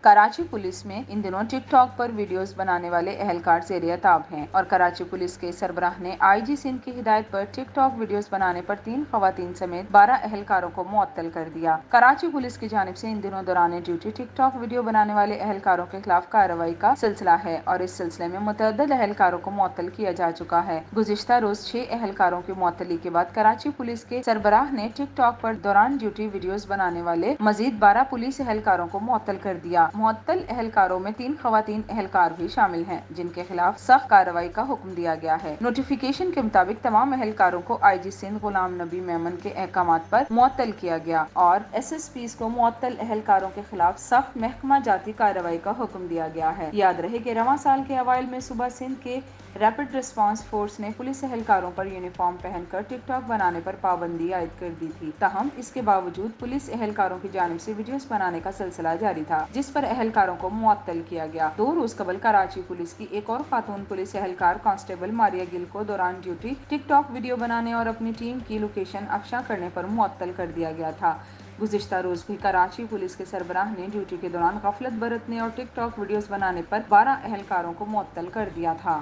Karachi police میں ان دنوں ٹک talk پر videos بنانے والے اہلکار زیر تعاب ہیں اور کراچی پولیس کے سربراہ نے آئی جی سندھ کی ہدایت پر ٹک ٹاک ویڈیوز بنانے پر 3 خواتین سمیت 12 اہلکاروں کو معطل کر دیا۔ کراچی پولیس کی جانب سے ان دنوں دوران ڈیوٹی ٹک ٹاک ویڈیو بنانے والے اہلکاروں کے خلاف کارروائی کا سلسلہ ہے اور اس سلسلے میں متعدد اہلکاروں کو معطل کیا جا چکا ہے۔ گزشتہ روز 6 اہلکاروں کی معطلی کے بعد کراچی پولیس کے سربراہ نے ٹک ٹاک پر دوران ڈیوٹی ویڈیوز بنانے والے مزید 12 پولیس اہلکاروں کو معطل کر دیا۔ معطل اہلکاروں میں 3 خواتین اہلکار بھی شامل ہیں جن کے خلاف سخت کارروائی کا حکم دیا گیا ہے۔ نوٹیفیکیشن کے مطابق تمام اہلکاروں کو آئی جی سندھ غلام نبی میمن کے احکامات پر معطل کیا گیا اور ایس ایس پیز کو معطل اہلکاروں کے خلاف سخت محکمہ جاتی کارروائی کا حکم دیا گیا ہے۔ یاد رہے کہ رواں سال کے اوائل میں صوبہ سندھ کے ریپڈ ریسپانس فورس نے پولیس اہلکاروں پر یونیفارم پہن کر ٹک ٹاک بنانے پر پابندی عائد کر دی تھی، تاہم اس کے باوجود پولیس اہلکاروں کی جانب سے ویڈیوز بنانے کا سلسلہ جاری تھا جس پر اہلکاروں کو معطل کیا گیا۔ 2 روز قبل کراچی پولیس کی ایک اور خاتون پولیس اہلکار کانسٹیبل ماریہ گل کو دوران ڈیوٹی ٹک ٹاک ویڈیو بنانے اور اپنی ٹیم کی لوکیشن افشا کرنے پر معطل کر دیا گیا تھا۔ گزشتہ روز بھی کراچی پولیس کے سربراہ نے ڈیوٹی کے دوران غفلت برتنے اور ٹک ٹاک ویڈیوز بنانے پر 12 اہلکاروں کو معطل کر دیا تھا۔